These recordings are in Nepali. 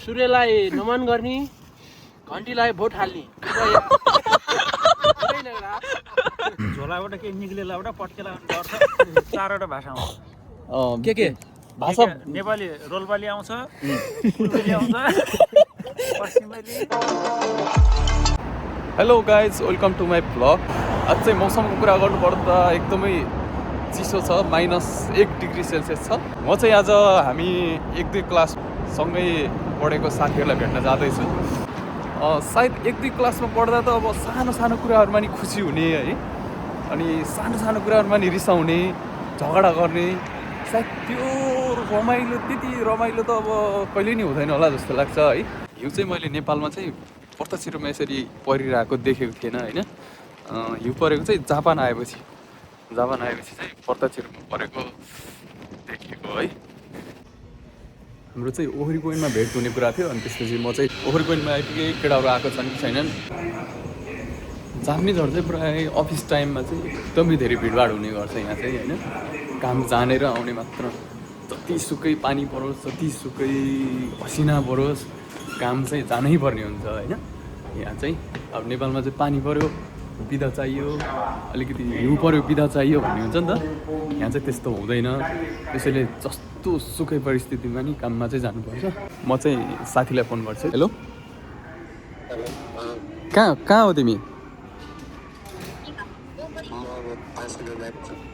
सूर्यलाई नमन गर्ने, घन्टीलाई भोट हाल्ने। झोलाबाट के निक्लेला एउटा पट्केला गर्छ। चारवटा भाषा आउँछ। के भाषा नेपाली रोल्पाली आउँछ, पूर्वेली आउँछ, पश्चिमेली। Hello guys, welcome to my blog. आज चाहिँ मौसमको कुरा गर्नुपर्दा एकदमै चिसो छ, -1 डिग्री सेल्सियस छ। म चाहिँ आज हामी 1-2 क्लास सँगै पढेको साथीहरूलाई भेट्न जाँदैछु। सायद 1-2 क्लासमा पढ्दा त अब सानो सानो कुराहरूमा नि खुसी हुने है, अनि सानो सानो कुराहरूमा नि रिसाउने, झगडा गर्ने, सायद त्यो रमाइलो त्यति रमाइलो त अब कहिले नि हुँदैन होला जस्तो लाग्छ है। हिउँ चाहिँ मैले नेपालमा चाहिँ प्रत्यक्ष रूपमा यसरी परिरहेको देखेको थिएन होइन। हिउँ परेको चाहिँ जापान आएपछि चाहिँ प्रत्यक्ष रूपमा परेको देखेको है। हाम्रो चाहिँ ओखरी पोइन्टमा भेट हुने कुरा थियो, अनि त्यसपछि म चाहिँ ओखरी पोइन्टमा आइपुगेँ। केटाहरू आएको छन् कि छैनन्। जापानिजहरू चाहिँ प्रायः अफिस टाइममा चाहिँ एकदमै धेरै भिडभाड हुने गर्छ यहाँ चाहिँ होइन। काम जानेर आउने मात्र, जतिसुकै पानी परोस्, जतिसुकै पसिना परोस्, काम चाहिँ जानै पर्ने हुन्छ होइन। यहाँ चाहिँ अब नेपालमा चाहिँ पानी पऱ्यो बिदा चाहियो, अलिकति हिउँ पऱ्यो बिदा चाहियो भन्ने हुन्छ नि त। यहाँ चाहिँ त्यस्तो हुँदैन। त्यसैले जस्तो सुकै परिस्थितिमा नि काममा चाहिँ जानुपर्छ। म चाहिँ साथीलाई फोन गर्छु। हेलो, कहाँ हो तिमी?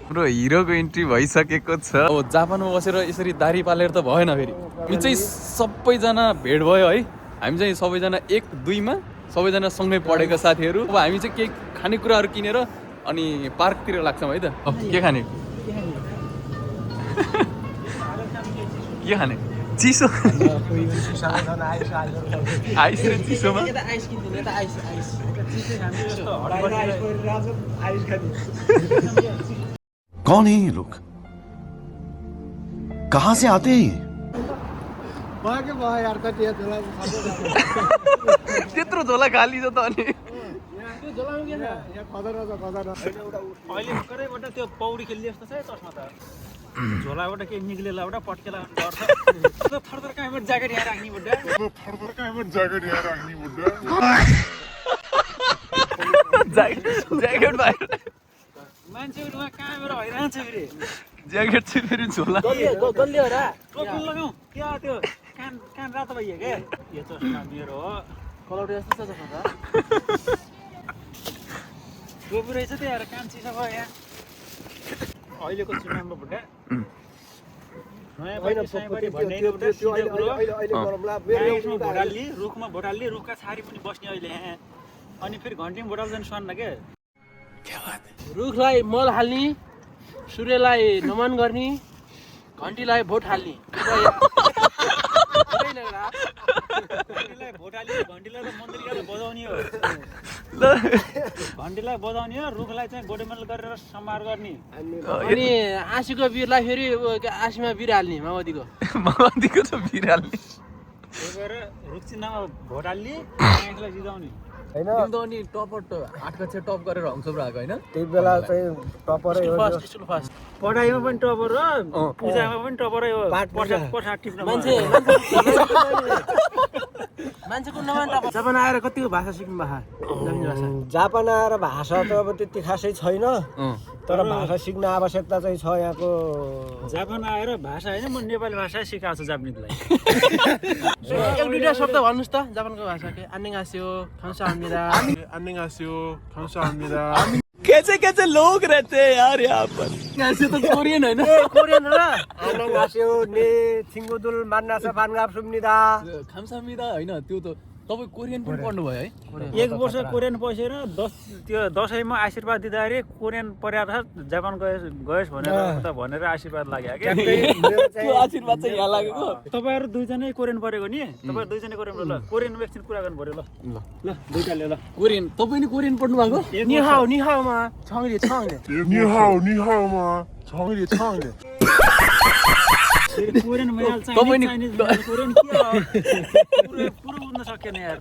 हाम्रो हिरोको इन्ट्री भइसकेको छ। अब जापानमा बसेर यसरी दारी पालेर त भएन। फेरि हामी चाहिँ सबैजना भेट भयो है। हामी चाहिँ सबैजना 1-2मा सबैजना सँगै पढेका साथीहरू। अब हामी चाहिँ केही खानेकुराहरू किनेर अनि पार्कतिर लाग्छौँ है त। के खाने? के खाने? चिसो आइस र चिसोमा कौन है ये लोग? कहाँ से आते हैं? त्यत्रो झोला खाली छ त। अनि अहिले भर्खरैबाट त्यो पौडी खेल्ने जस्तो छ चस्मा त। झोलाबाट के निक्लेला एउटा पट्केला गर्छ। थरथर कहाँबाट ज्याकेट यहाँ राख्ने बुढा, ज्याकेट बाहिर, मान्छेहरूमा कहाँबाट हैरान छ फेरि। ज्याकेट चाहिँ फेरि झोला टोपी लगाऊ। क्या त्यो कान रातो भइयो क्या। यो चस्मा मेरो हो, कलौटे जस्तो छ चस्मा त। टोपी रहेछ त्यो हेर, कान चिसो भयो यहाँ। अहिलेको चुनावमा बुढा रुखमा भोटाल्ने, रुखका छारी पनि बस्ने अहिले यहाँ। अनि फेरि घन्टीमा भोटाल्दैन स्वान्न के। रुखलाई मल हाल्ने, सूर्यलाई नमन गर्ने, घन्टीलाई भोट हाल्ने। घन्टीलाई भोटाल्ने, घन्टीलाई त मन्दिर गएर बजाउने हो। घन्टीलाई बजाउने हो, रुखलाई चाहिँ गोडेमल गरेर सम्हार गर्ने। अनि आँसीको बिरलाई फेरि आँसीमा बिर हाल्ने। माओवादीको त बिर हाल्ने। त्यही भएर रुख चिन्हमा भोट हाल्ने, आँखीलाई जिताउने। अनि टपर त 8 कक्षा टप गरेर हङसम्म आएको होइन। त्यही बेला चाहिँ टपरै हो। फर्स्ट पढाइमा पनि टपर हो, पूजामा पनि टपरै हो। प्रसाद टिप्न मान्छेको नमान टपर। जापान आएर कतिको भाषा सिक्नु भएको? जापान आएर भाषा त अब त्यति खासै छैन, तर भाषा सिक्न आवश्यकता चाहिँ छ यहाँको। जापान आएर भाषा होइन, म नेपाली भाषा सिकाएको छु जापानिजलाई। एक दुईवटा शब्द भन्नुहोस् त जापानको भाषा। के 안녕하세요, 감사합니다, कैसे लोग रहते हैं यार यहाँ पर। त्यो त कोरियन होइन? कोरियन हो र? 안녕하세요, 네 친구들 만나서 반갑습니다. खामसामिदा होइन, त्यो त तपाईँ कोरियन पनि पढ्नु भयो है। 1 वर्ष कोरियन बसेर त्यो दसैँमा आशीर्वाद दिँदाखेरि कोरियन परेर जापान गएस् भनेर आशीर्वाद लाग्यो क्या। त्यो आशीर्वाद चाहिँ यहाँ लागेको। तपाईँहरू दुईजनै कोरियन परेको नि, तपाईँहरू दुईजनै कोरियन। ल कोरियन एकछिन कुरा गर्नु पर्यो। ल दुईटाले ल। कोरियन तपाईँ नि कोरियन पढ्नु भएको? निहाओमा छङ्गले फेरि कोरियन भइहाल्छ, तपाईँ नि- चाइनिज भइहाल्छ, कोरियन के हो? पुरै बुझ्न सकेन यार।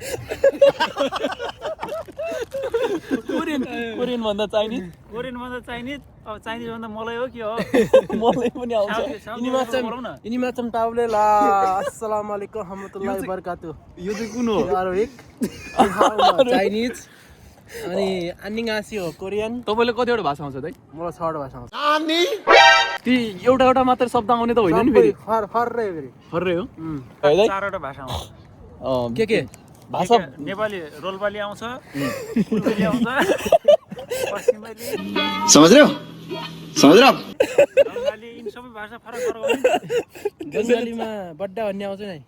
कोरियन भन्दा चाइनिज कोरियन भन्दा चाइनिज, अब चाइनिज भन्दा मलाई हो के हो? मलाई पनि आउँछ साउथ बोलाउ न। ini macam taule la. Assalamualaikum warahmatullahi wabarakatuh. यो चाहिँ कुन हो Arabic, Chinese, अनि अन्निङ आसी हो कोरियन. तपाईँले कतिवटा भाषा आउँछ दाइ मलाई 6 भाषा आउँछ. ती एउटा मात्र शब्द आउने त होइन नि फेरि फर रे फेरि. फर्रे हो 4वटा भाषा आउँछ। के भाषा नेपाली रोल्पाली आउँछ, फुलबेली आउँछ, पश्चिमेली, समझ रहे हो बङ्गाली, यिनी सबै भाषा फरक फरक हो नि। बङ्गालीमा बड्डा भन्ने आउँछ नि.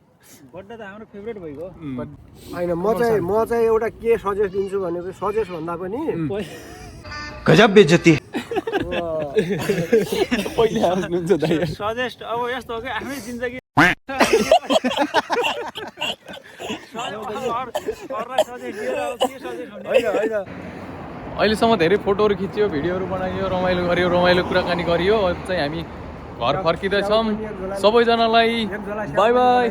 बड्डा त हाम्रो फेभरेट भइगयो। होइन म चाहिँ एउटा के सजेस्ट दिन्छु भनेको सजेस्ट भन्दा पनि गजब बेइज्जती पहिले हाँस्नुहुन्छ दाइ सजेस्ट अब यस्तो हो कि आफ्नै जिन्दगी अरूलाई सजेस्ट दिएर अब के सजेस्ट हुने? होइन अहिलेसम्म धेरै फोटोहरू खिच्यो भिडियोहरू बनाइयो रमाइलो गरियो रमाइलो कुराकानी गरियो अब चाहिँ हामी घर फर्किँदैछौँ सबैजनालाई बाई बाई